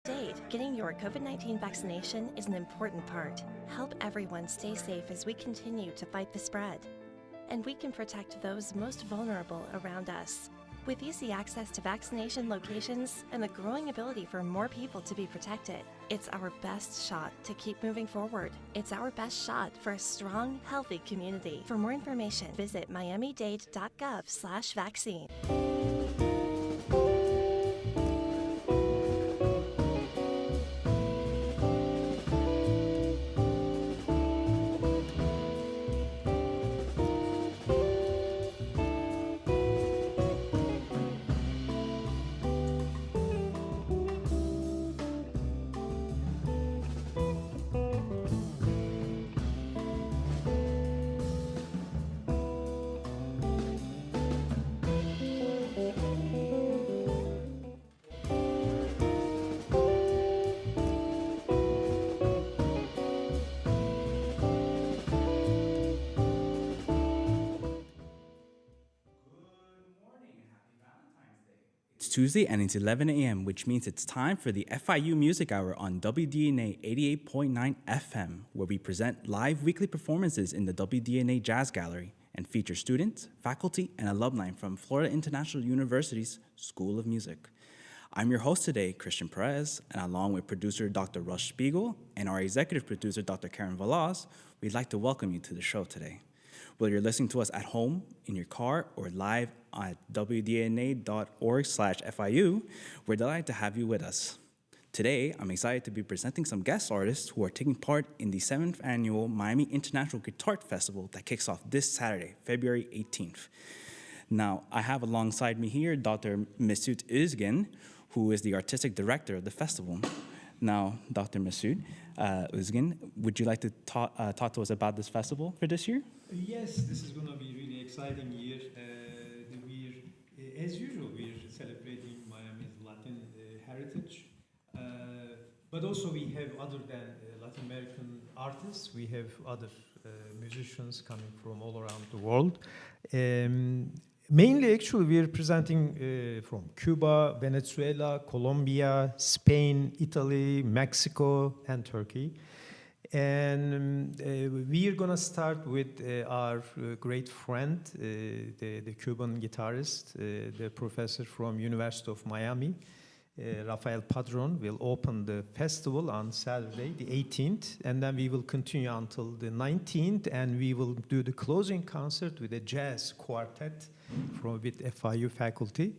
Getting your COVID-19 vaccination is an important part. Help everyone stay safe as we continue to fight the spread. And we can protect those most vulnerable around us. With easy access to vaccination locations and the growing ability for more people to be protected, it's our best shot to keep moving forward. It's our best shot for a strong, healthy community. For more information, visit miamidade.gov/vaccine. It's Tuesday and it's 11 a.m., which means it's time for the FIU Music Hour on WDNA 88.9 FM, where we present live weekly performances in the WDNA Jazz Gallery and feature students, faculty, and alumni from Florida International University's School of Music. I'm your host today, Christian Perez, and along with producer Dr. Rush Spiegel and our executive producer, Dr. Karen Valas, we'd like to welcome you to the show today. Whether you're listening to us at home, in your car, or live at wdna.org/FIU, we're delighted to have you with us. Today, I'm excited to be presenting some guest artists who are taking part in the 7th Annual Miami International Guitar Festival that kicks off this Saturday, February 18th. Now, I have alongside me here Dr. Mesut Özgen, who is the artistic director of the festival. Now, Dr. Mesut Özgen, would you like to talk to us about this festival for this year? Yes, this is going to be really exciting year. As usual, we're celebrating Miami's Latin heritage, but also we have, other than Latin American artists, we have other musicians coming from all around the world. Mainly, actually, we're presenting from Cuba, Venezuela, Colombia, Spain, Italy, Mexico, and Turkey. And we're going to start with our great friend, the Cuban guitarist, the professor from University of Miami, Rafael Padron, will open the festival on Saturday, the 18th, and then we will continue until the 19th, and we will do the closing concert with a jazz quartet with FIU faculty.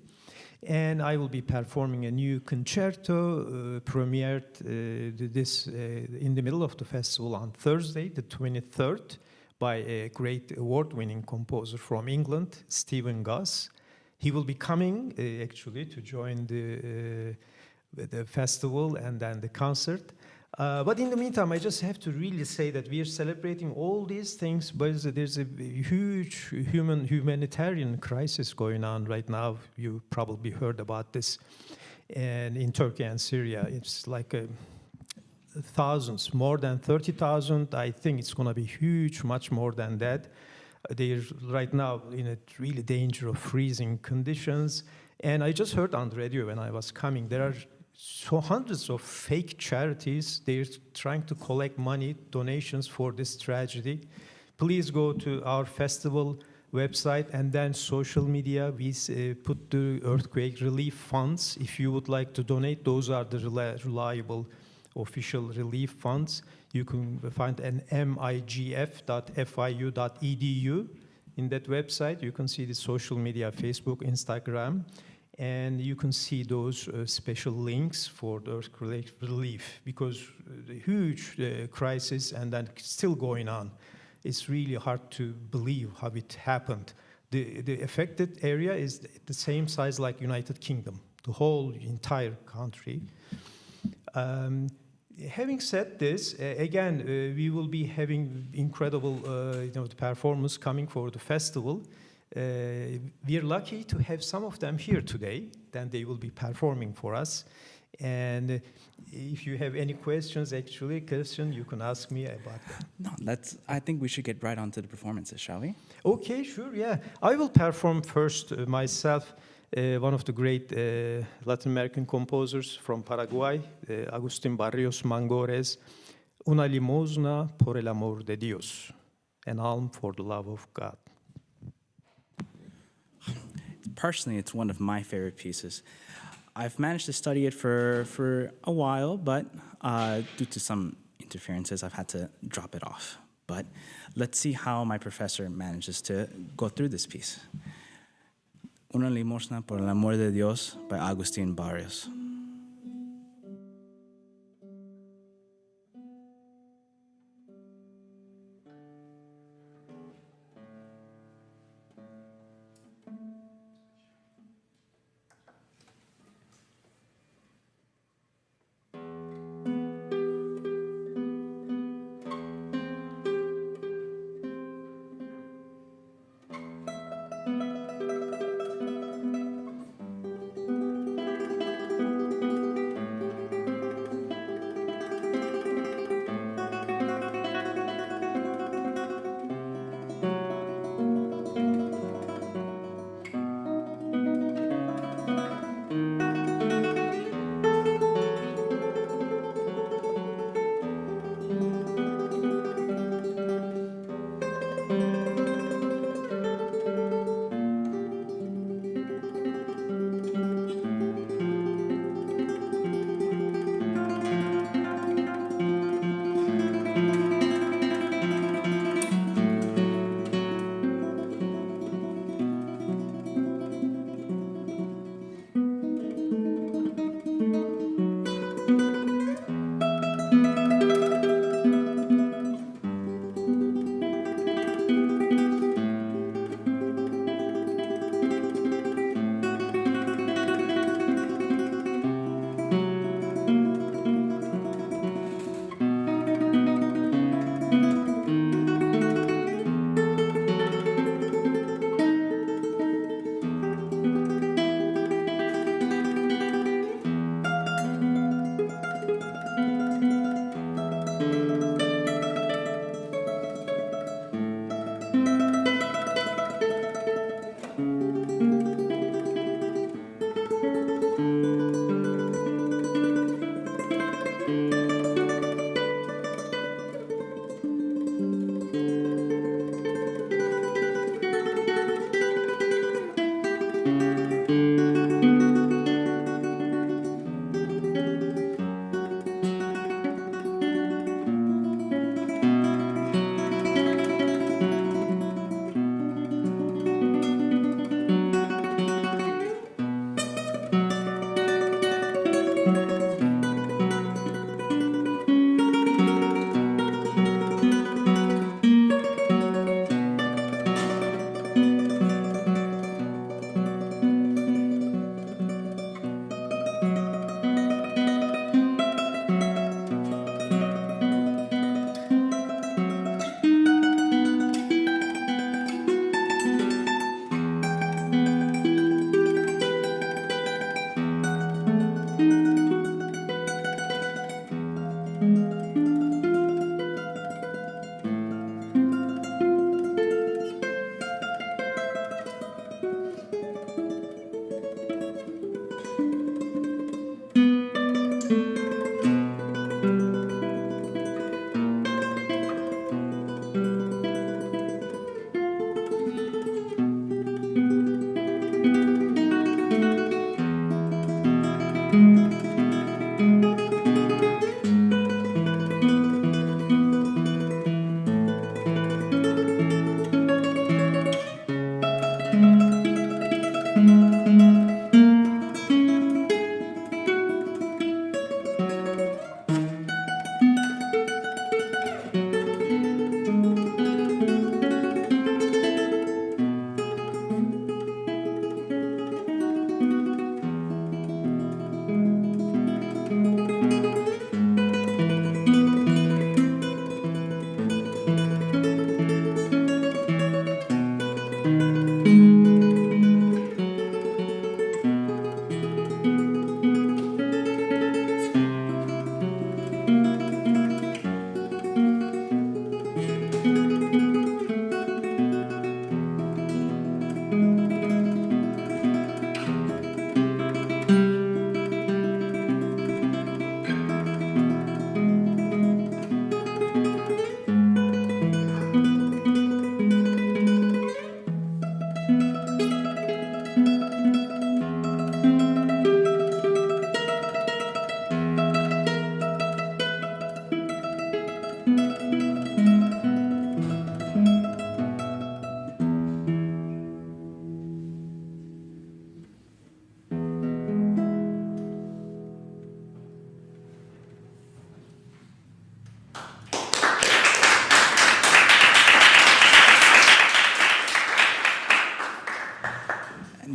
And I will be performing a new concerto premiered in the middle of the festival on Thursday, the 23rd, by a great award-winning composer from England, Stephen Goss. He will be coming actually to join the festival and then the concert. But in the meantime, I just have to really say that we are celebrating all these things, but there's a huge humanitarian crisis going on right now. You probably heard about this. And in Turkey and Syria, it's like thousands, more than 30,000. I think it's going to be huge, much more than that. They're right now in a really danger of freezing conditions. And I just heard on the radio when I was coming, there are hundreds of fake charities. They're trying to collect money, donations for this tragedy. Please go to our festival website and then social media. We put the earthquake relief funds. If you would like to donate, those are the reliable official relief funds. You can find an migf.fiu.edu in that website. You can see the social media, Facebook, Instagram. And you can see those special links for the earthquake relief, because the huge crisis and then still going on. It's really hard to believe how it happened. The affected area is the same size like United Kingdom, the whole entire country. Having said this, again, we will be having incredible performance coming for the festival. We are lucky to have some of them here today. Then they will be performing for us. And if you have any questions, actually, Christian, you can ask me about that. No, I think we should get right on to the performances, shall we? Okay, sure, yeah. I will perform first myself one of the great Latin American composers from Paraguay, Agustin Barrios Mangores, Una limosna por el amor de Dios, an alm for the love of God. Personally, it's one of my favorite pieces. I've managed to study it for a while, but due to some interferences, I've had to drop it off. But let's see how my professor manages to go through this piece. Una limosna por el amor de Dios by Agustin Barrios.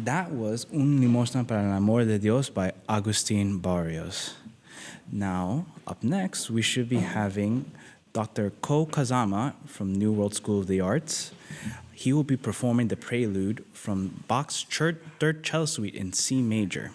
That was Un Limosna para el Amor de Dios by Agustin Barrios. Now, up next, we should be having Dr. Ko Kazama from New World School of the Arts. He will be performing the prelude from Bach's Third Cello Suite in C major.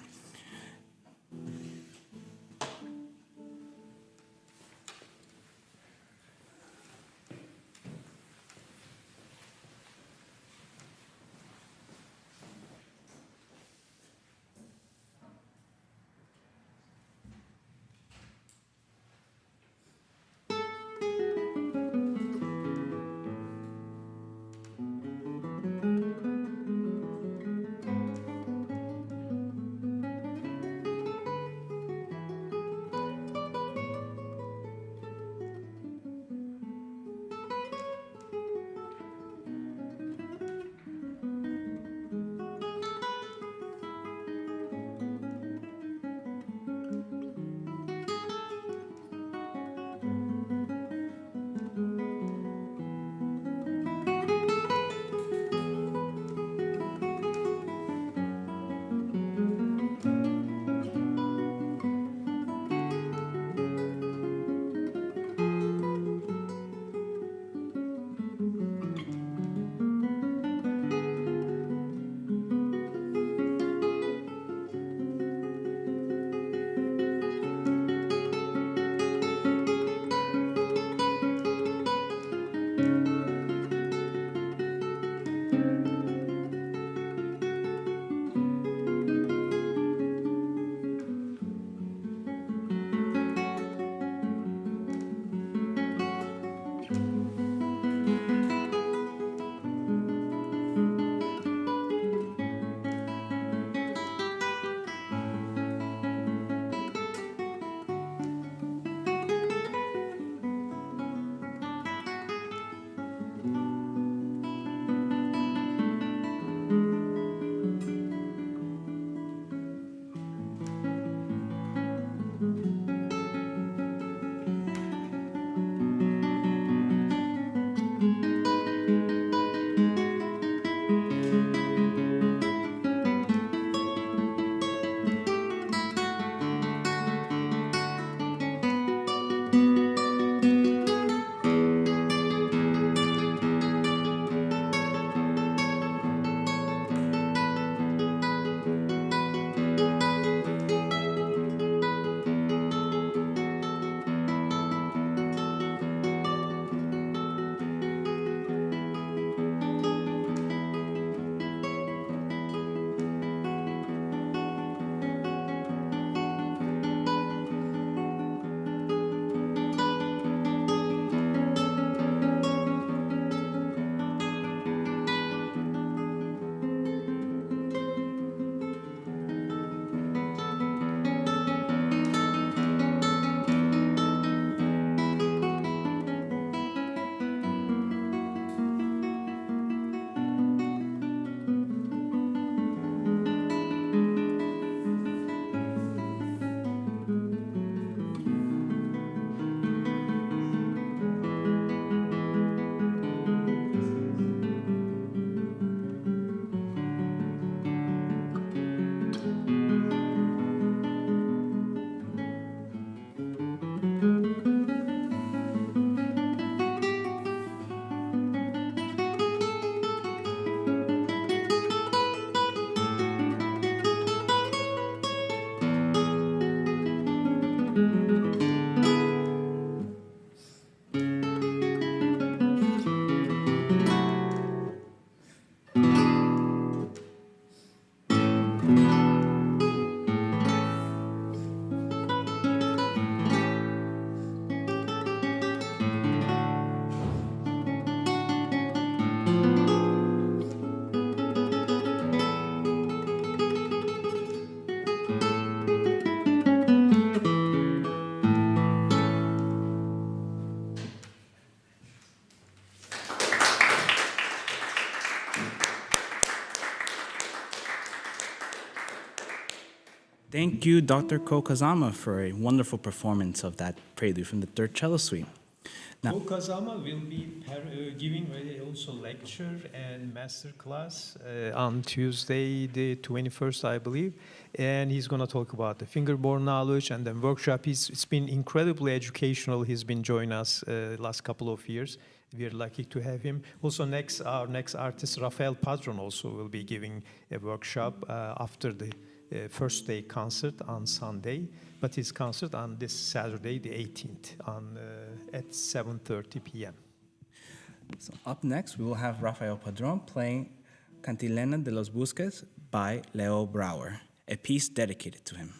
Thank you, Dr. Ko Kazama, for a wonderful performance of that prelude from the Third Cello Suite. Now- Kazama will be giving also lecture and master class on Tuesday, the 21st, I believe. And he's going to talk about the fingerboard knowledge and then workshop. It's been incredibly educational. He's been joining us last couple of years. We are lucky to have him. Also, our next artist, Rafael Padron, also will be giving a workshop after the first day concert on Sunday, but his concert on this Saturday, the 18th, at 7:30 p.m. So up next, we will have Rafael Padron playing Cantilena de los Busques by Leo Brouwer, a piece dedicated to him.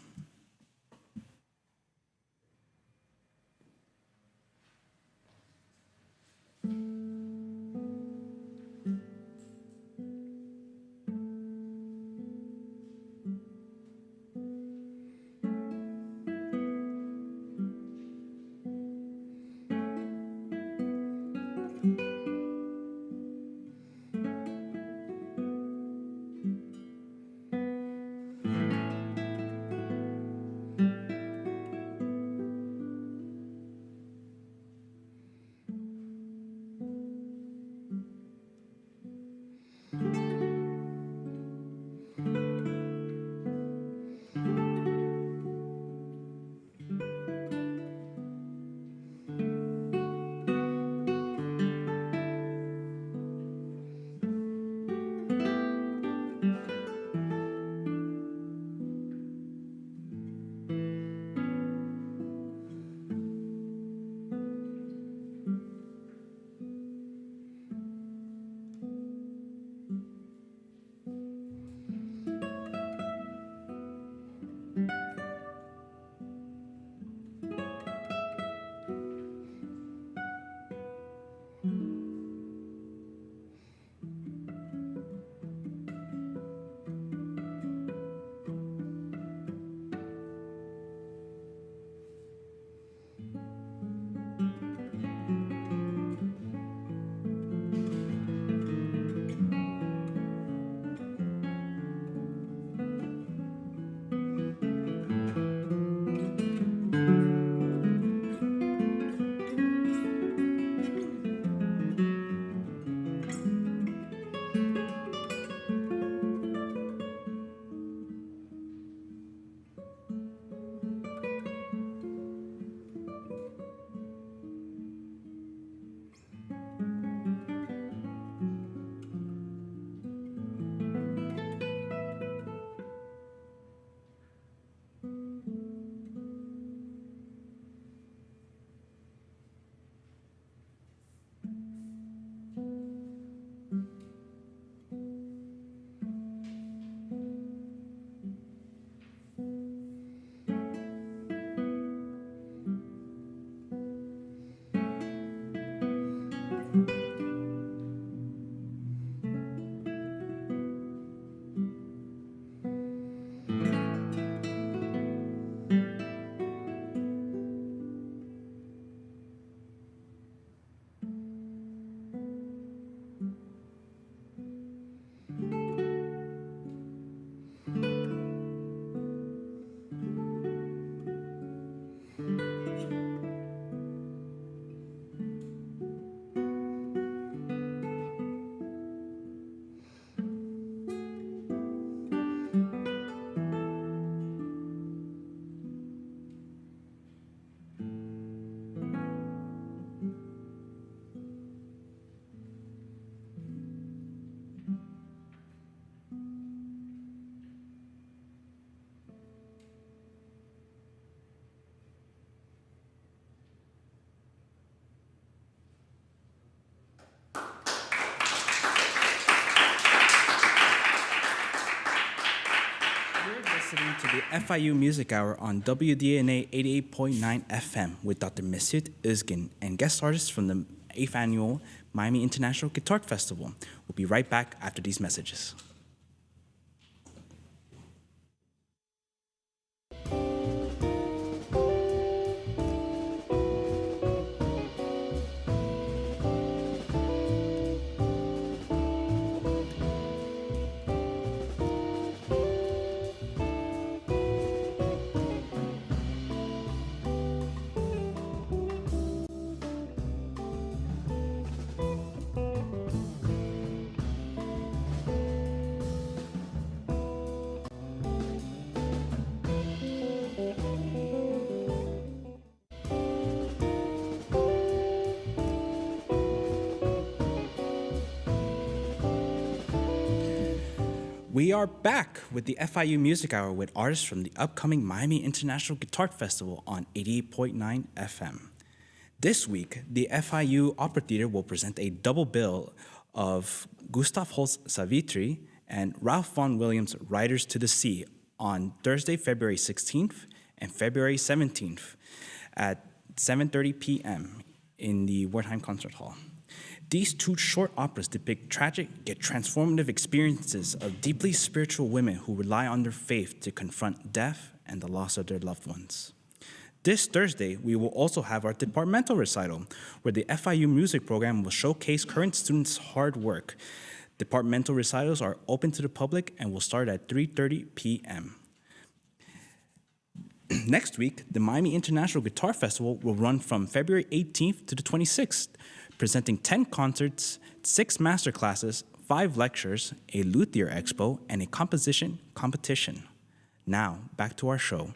Listening to the FIU Music Hour on WDNA 88.9 FM with Dr. Mesut Özgen and guest artists from the 8th Annual Miami International Guitar Festival. We'll be right back after these messages. We are back with the FIU Music Hour with artists from the upcoming Miami International Guitar Festival on 88.9 FM. This week, the FIU Opera Theater will present a double bill of Gustav Holst's Savitri and Ralph Vaughan Williams' Riders to the Sea on Thursday, February 16th and February 17th at 7:30 p.m. in the Wertheim Concert Hall. These two short operas depict tragic yet transformative experiences of deeply spiritual women who rely on their faith to confront death and the loss of their loved ones. This Thursday, we will also have our departmental recital, where the FIU music program will showcase current students' hard work. Departmental recitals are open to the public and will start at 3:30 p.m. Next week, the Miami International Guitar Festival will run from February 18th to the 26th, presenting 10 concerts, 6 masterclasses, 5 lectures, a luthier expo, and a composition competition. Now, back to our show.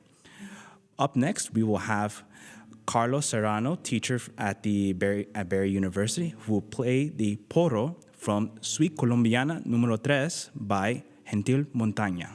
Up next, we will have Carlos Serrano, teacher at Barry University, who will play the Porro from Suite Colombiana número 3 by Gentil Montaña.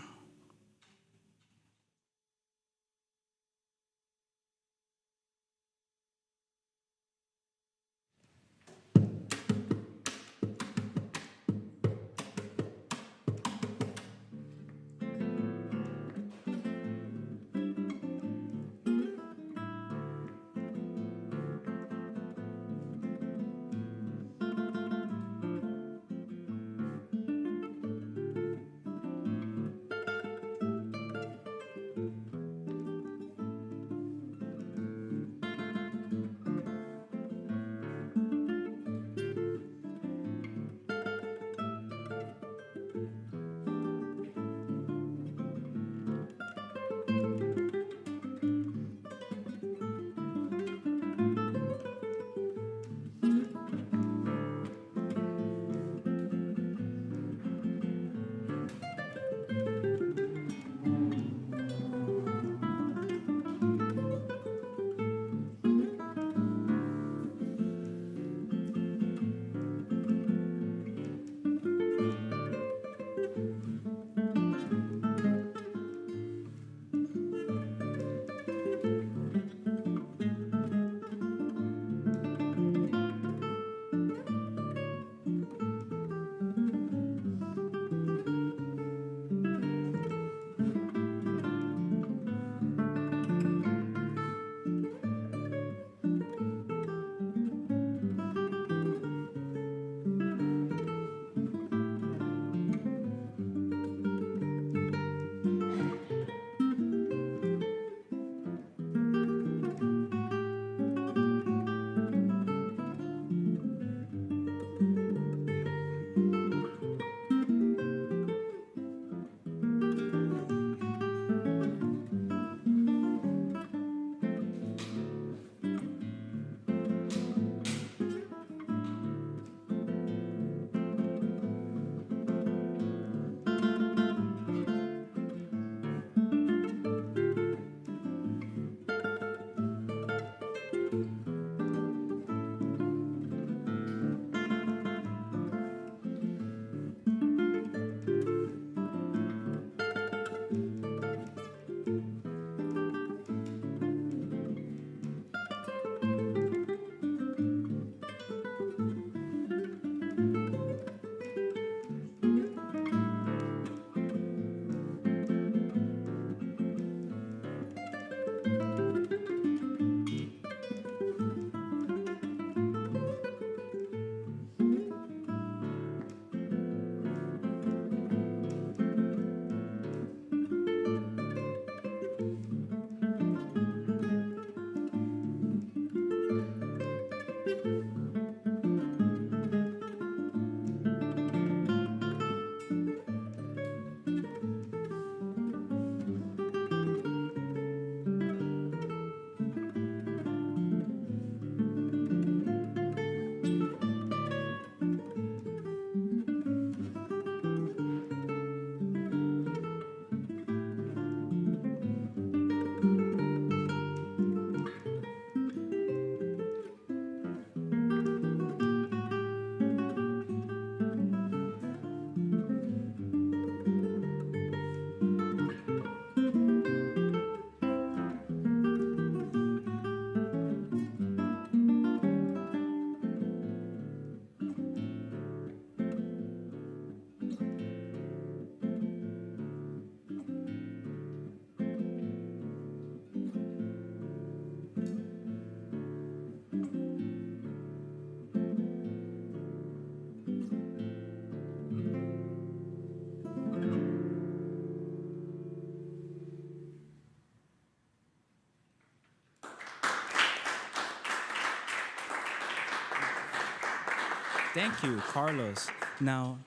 Thank you, Carlos. Now,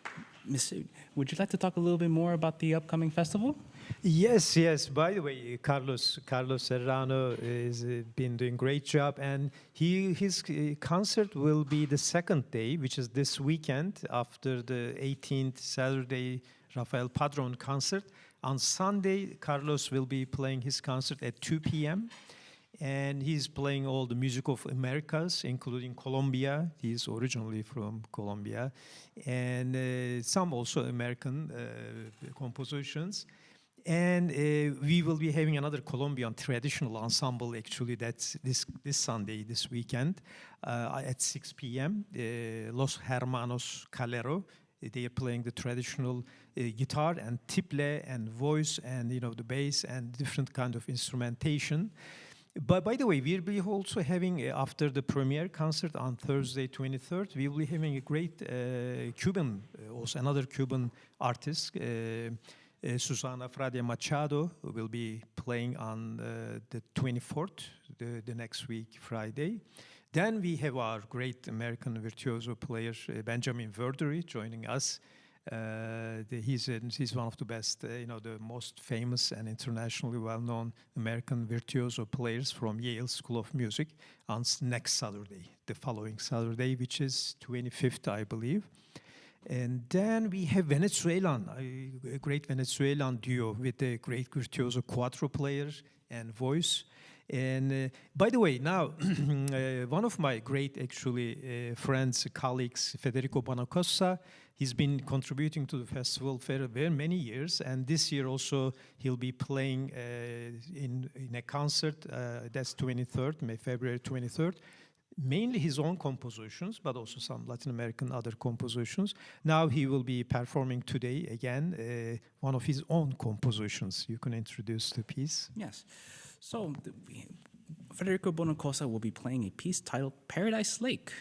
Mr. Would you like to talk a little bit more about the upcoming festival? Yes, yes. By the way, Carlos Serrano has been doing great job, and his concert will be the second day, which is this weekend after the 18th Saturday Rafael Padron concert. On Sunday, Carlos will be playing his concert at 2 p.m. And he's playing all the music of Americas, including Colombia. He's originally from Colombia, and some also American compositions. And we will be having another Colombian traditional ensemble. Actually, that's this Sunday, this weekend, at 6 p.m. Los Hermanos Calero. They are playing the traditional guitar and tiple and voice and the bass and different kind of instrumentation. But by the way, we'll be also having, after the premiere concert on Thursday, 23rd, we will be having a great Cuban, also another Cuban artist, Susana Frade Machado, who will be playing on the 24th, the next week, Friday. Then we have our great American virtuoso player, Benjamin Verdery, joining us. He's one of the best, the most famous and internationally well-known American virtuoso players from Yale School of Music on next Saturday, the following Saturday, which is 25th, I believe. And then we have a great Venezuelan duo with a great virtuoso cuatro player and voice. And by the way, now, one of my great, actually, friends, colleagues, Federico Bonacossa, he's been contributing to the festival for very many years. And this year also, he'll be playing in a concert, that's 23rd, February 23rd. Mainly his own compositions, but also some Latin American other compositions. Now he will be performing today, again, one of his own compositions. You can introduce the piece. Yes. So, Federico Bonacosa will be playing a piece titled Paradise Lake.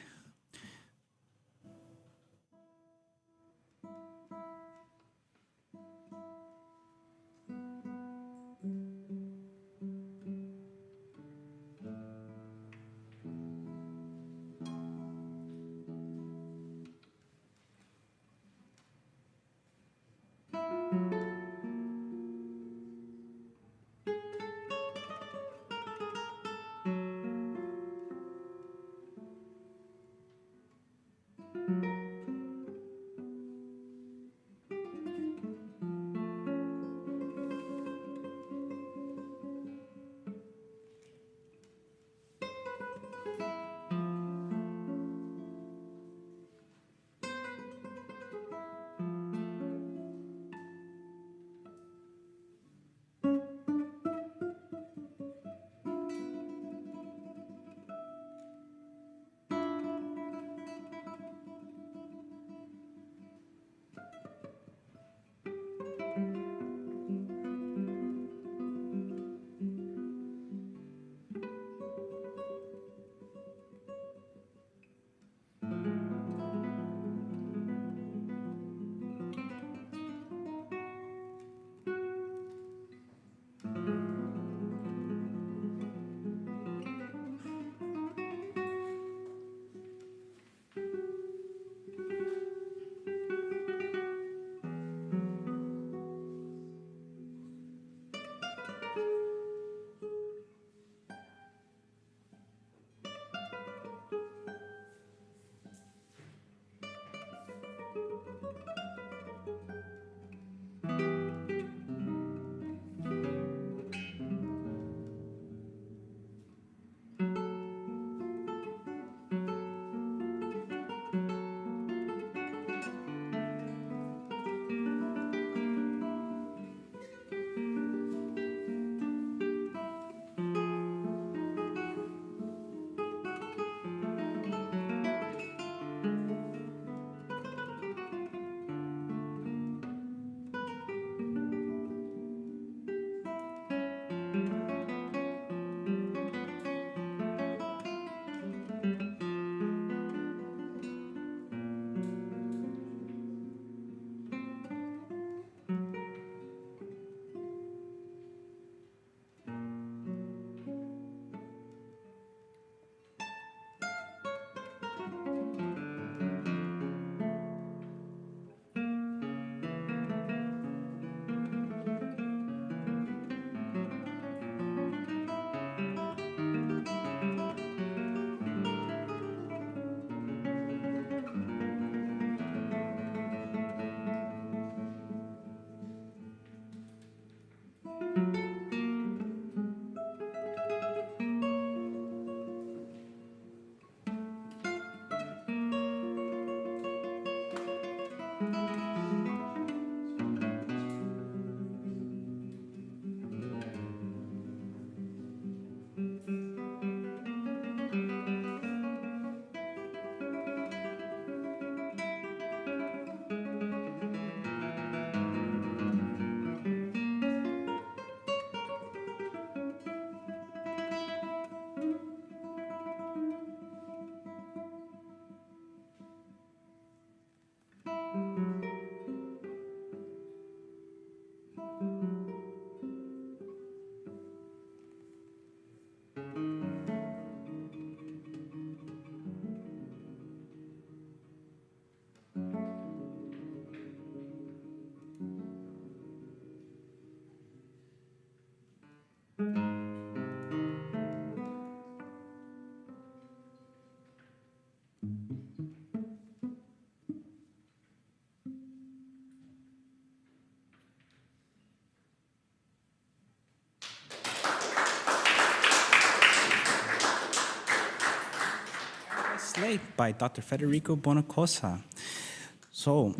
Slate by Dr. Federico Bonacosa. So,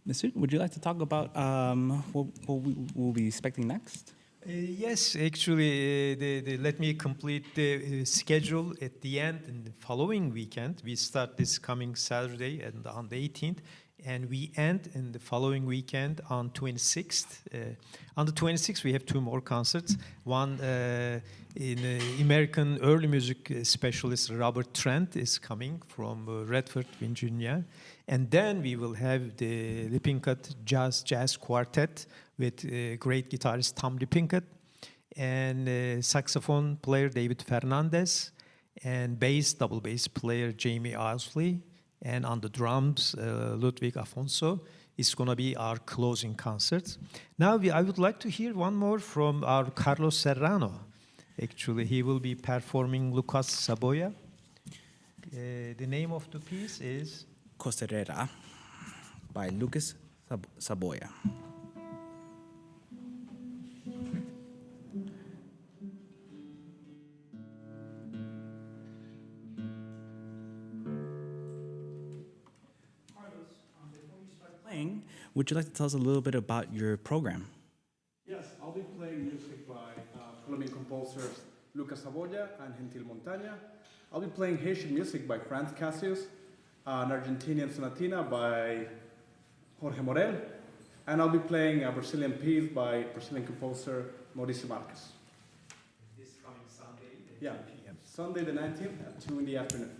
Mr. Would you like to talk about what we will be expecting next? Yes, actually, let me complete the schedule at the end. In the following weekend, we start this coming Saturday and on the 18th, and we end in the following weekend on 26th. On the 26th, we have two more concerts. One in American early music specialist Robert Trent is coming from Redford, Virginia. And then we will have the Lippincott Jazz Quartet with great guitarist Tom Lippincott and saxophone player David Fernandez and double bass player Jamie Owsley, and on the drums Ludwig Afonso. It's going to be our closing concert. Now I would like to hear one more from our Carlos Serrano. Actually, he will be performing Lucas Saboya. The name of the piece is Costerera by Lucas Saboya. Would you like to tell us a little bit about your program? Yes, I'll be playing music by Colombian composers Lucas Saboya and Gentil Montaña. I'll be playing Haitian music by Franz Cassius, an Argentinian sonatina by Jorge Morel, and I'll be playing a Brazilian piece by Brazilian composer Mauricio Marques. this coming Sunday at 2 p.m. Sunday the 19th at 2 in the afternoon.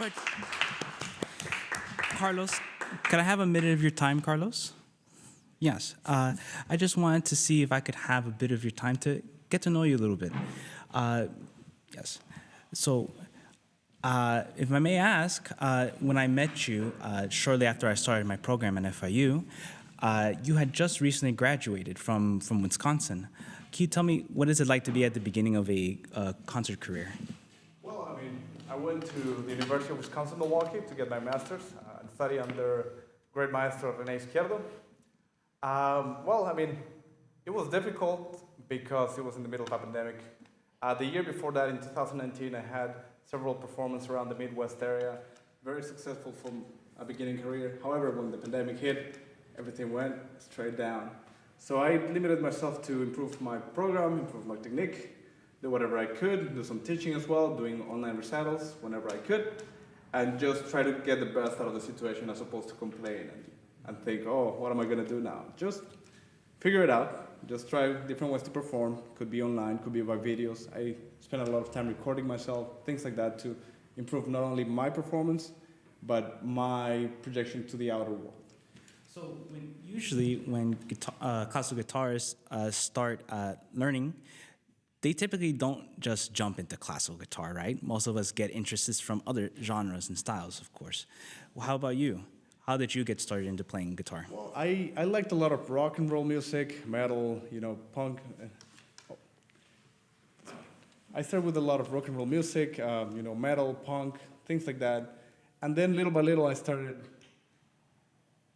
But Carlos, could I have a minute of your time, Carlos? Yes. I just wanted to see if I could have a bit of your time to get to know you a little bit. Yes. So, if I may ask, when I met you shortly after I started my program at FIU, you had just recently graduated from Wisconsin. Can you tell me what is it like to be at the beginning of a concert career? Well, I went to the University of Wisconsin-Milwaukee to get my master's and study under great maestro René Izquierdo. It was difficult because it was in the middle of a pandemic. The year before that, in 2019, I had several performances around the Midwest area, very successful from a beginning career. However, when the pandemic hit, everything went straight down. So I limited myself to improve my program, improve my technique, do whatever I could, do some teaching as well, doing online recitals whenever I could, and just try to get the best out of the situation as opposed to complain and think, oh, what am I gonna do now? Just figure it out. Just try different ways to perform. Could be online, could be by videos. I spent a lot of time recording myself, things like that to improve not only my performance, but my projection to the outer world. So usually when classical guitarists start learning, they typically don't just jump into classical guitar, right? Most of us get interests from other genres and styles, of course. Well, how about you? How did you get started into playing guitar? Well, I liked a lot of rock and roll music, metal, punk. I started with a lot of rock and roll music, metal, punk, things like that. And then little by little, I started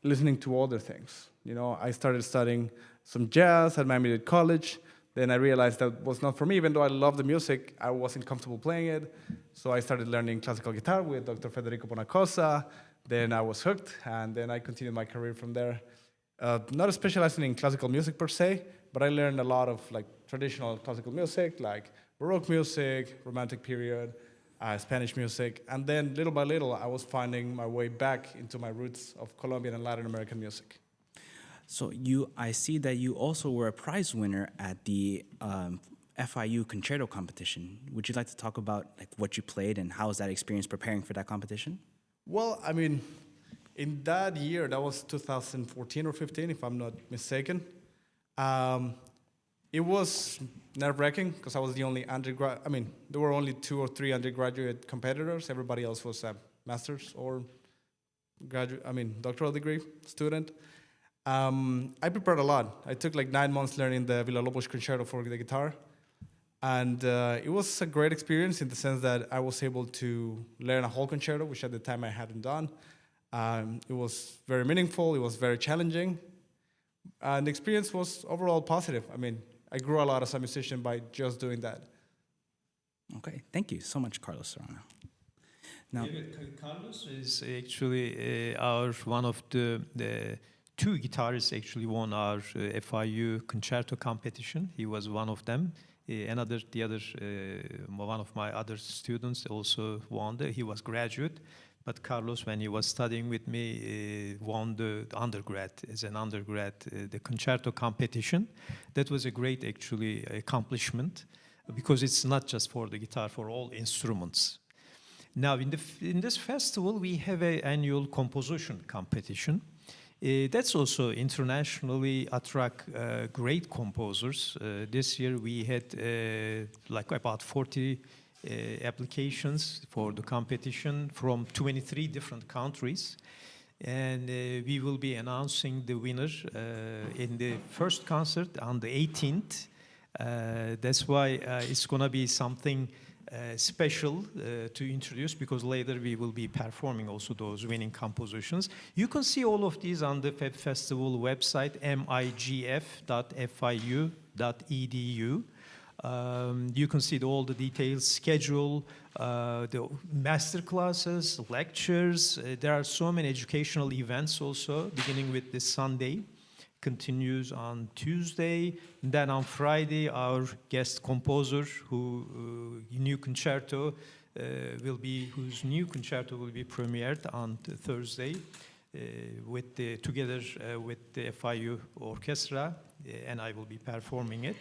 listening to other things. I started studying some jazz at Miami-Dade College. Then I realized that was not for me. Even though I loved the music, I wasn't comfortable playing it. So I started learning classical guitar with Dr. Federico Bonacosa. Then I was hooked, and then I continued my career from there. Not specializing in classical music per se, but I learned a lot of traditional classical music, like Baroque music, Romantic period, Spanish music. And then little by little, I was finding my way back into my roots of Colombian and Latin American music. So I see that you also were a prize winner at the FIU concerto competition. Would you like to talk about what you played and how was that experience preparing for that competition? Well, in that year, that was 2014 or 15, if I'm not mistaken, it was nerve-wracking because I was the only undergrad. There were only 2 or 3 undergraduate competitors. Everybody else was a master's or doctoral degree student. I prepared a lot. I took 9 months learning the Villa-Lobos concerto for the guitar. And it was a great experience in the sense that I was able to learn a whole concerto, which at the time I hadn't done. It was very meaningful. It was very challenging. And the experience was overall positive. I grew a lot as a musician by just doing that. Okay, thank you so much, Carlos Serrano. Now, Carlos is actually one of the 2 guitarists actually won our FIU concerto competition. He was one of them. One of my other students also won. He was graduate, but Carlos, when he was studying with me, won the undergrad the concerto competition. That was a great actually accomplishment because it's not just for the guitar, for all instruments. Now in this festival we have an annual composition competition. That's also internationally attract great composers. This year we had about 40 applications for the competition from 23 different countries. And we will be announcing the winner in the first concert on the 18th. That's why it's going to be something special to introduce because later we will be performing also those winning compositions. You can see all of these on the festival website, migf.fiu.edu. You can see all the details, schedule, the master classes, lectures. There are so many educational events also, beginning with this Sunday. Continues on Tuesday. And then on Friday, our guest composer, whose new concerto will be premiered on Thursday, together with the FIU orchestra, and I will be performing it.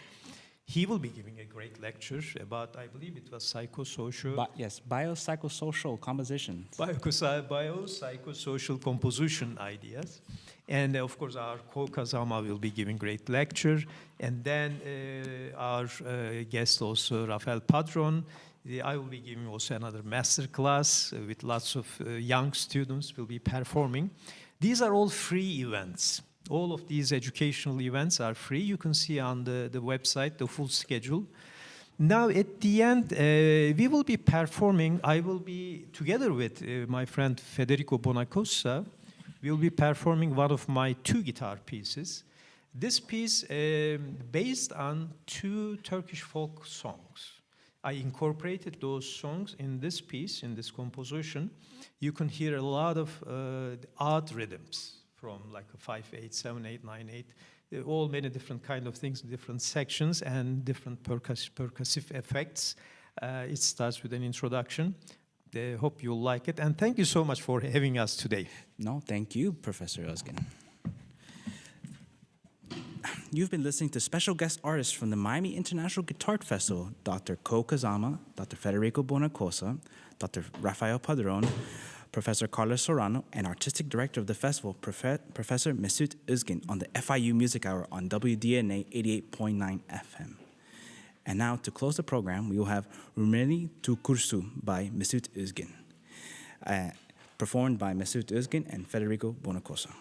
He will be giving a great lecture about, I believe it was psychosocial, Yes, biopsychosocial compositions. biopsychosocial composition ideas. And of course, our Kazama will be giving great lecture. And then our guest also, Rafael Padron. I will be giving also another master class with lots of young students will be performing. These are all free events. All of these educational events are free. You can see on the website the full schedule. Now, at the end, we will be performing. I will be, together with my friend Federico Bonacossa, we will be performing one of my 2 guitar pieces. This piece based on 2 Turkish folk songs. I incorporated those songs in this piece, in this composition. You can hear a lot of odd rhythms from like a 5/8, 7/8, 9/8, all many different kind of things, different sections and different percussive effects. It starts with an introduction. I hope you'll like it. And thank you so much for having us today. No, thank you, Professor Özgen. You've been listening to special guest artists from the Miami International Guitar Festival, Dr. Ko Kazama, Dr. Federico Bonacossa, Dr. Rafael Padron, Professor Carlos Serrano, and Artistic Director of the festival, Professor Mesut Özgen, on the FIU Music Hour on WDNA 88.9 FM. And now, to close the program, we will have Rumeli Tukursu by Mesut Özgen, performed by Mesut Özgen and Federico Bonacossa.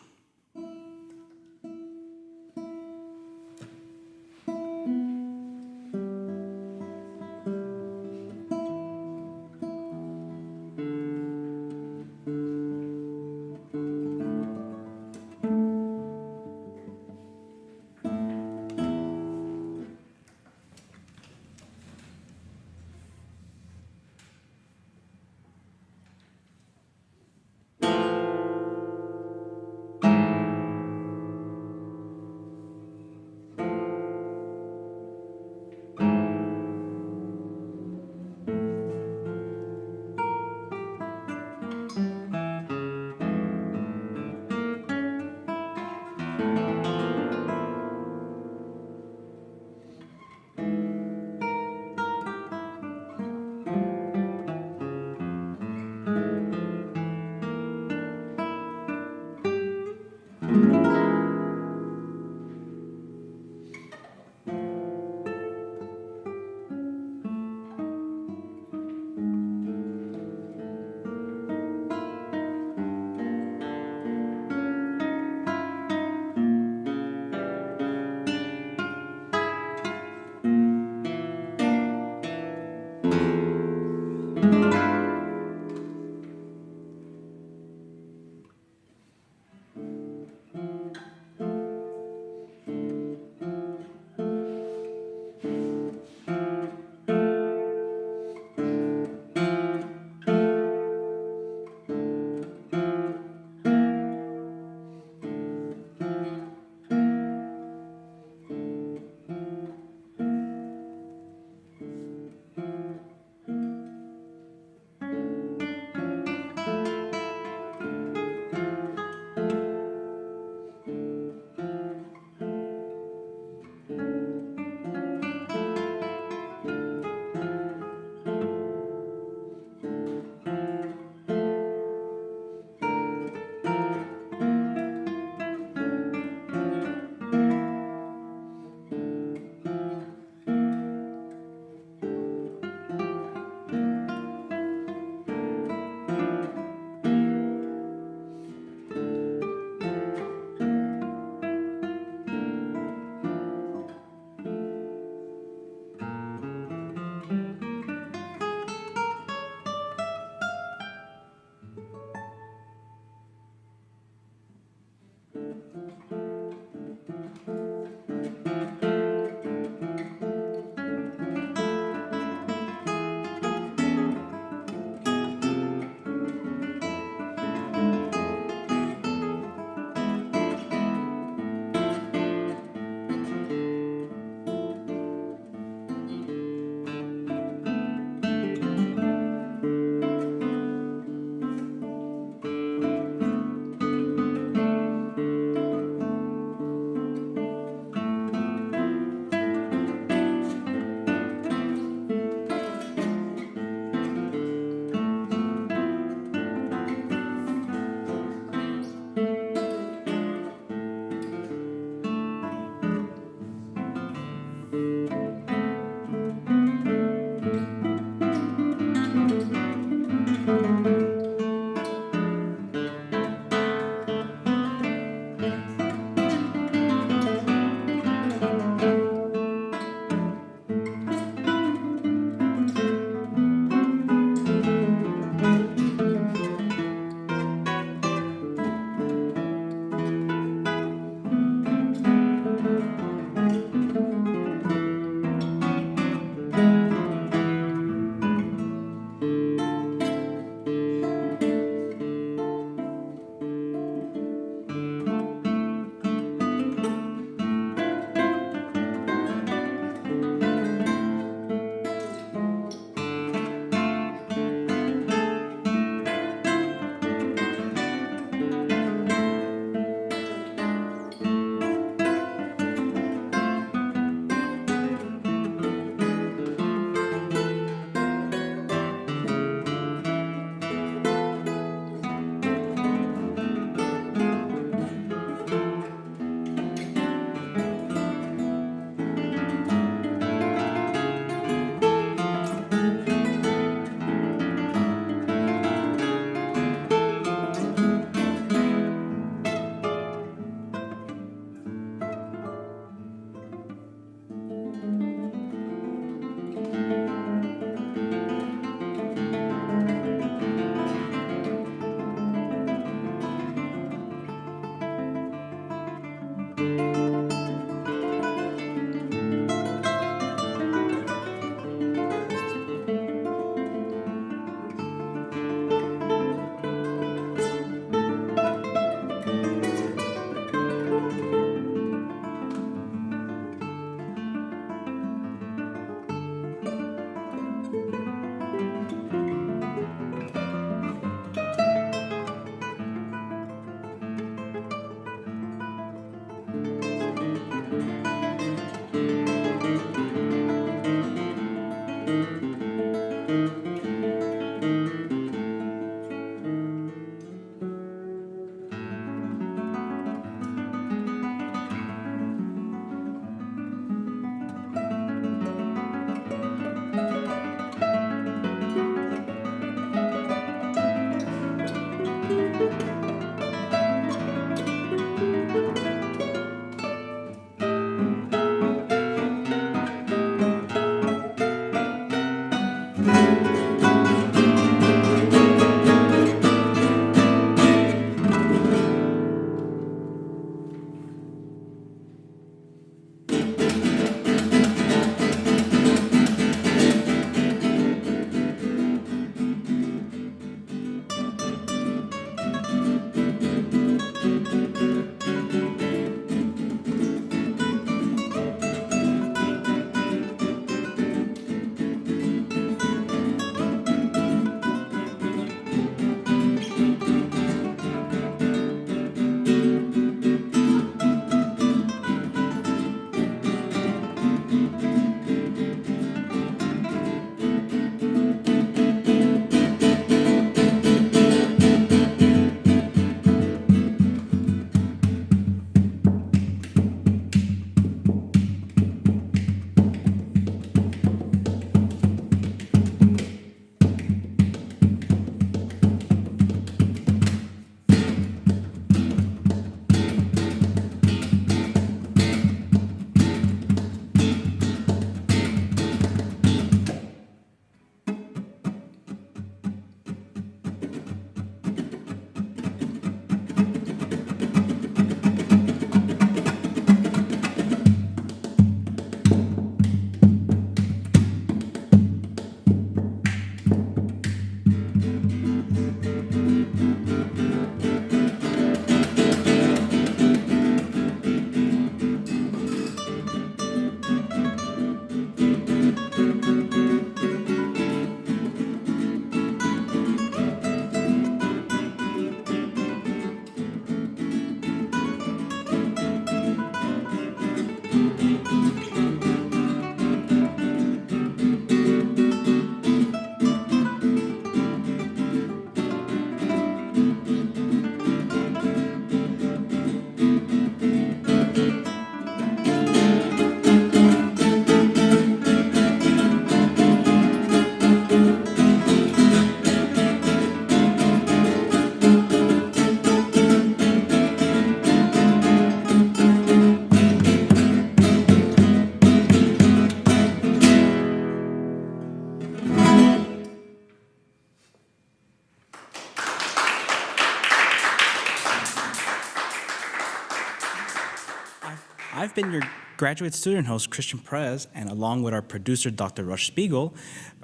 I've been your graduate student host, Christian Perez, and along with our producer, Dr. Rush Spiegel,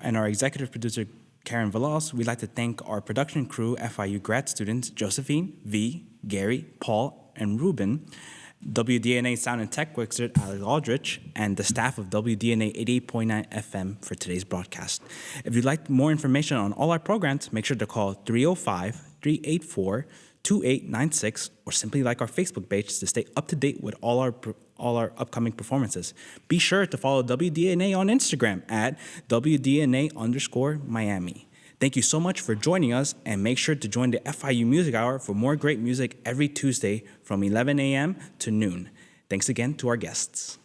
and our executive producer, Karen Velas, we'd like to thank our production crew, FIU grad students, Josephine, V, Gary, Paul, and Ruben, WDNA Sound and Tech Wizard, Alex Aldrich, and the staff of WDNA 88.9 FM for today's broadcast. If you'd like more information on all our programs, make sure to call 305-384-2896 or simply like our Facebook page to stay up to date with all our upcoming performances. Be sure to follow WDNA on Instagram at WDNA_Miami. Thank you so much for joining us, and make sure to join the FIU Music Hour for more great music every Tuesday from 11 a.m. to noon. Thanks again to our guests.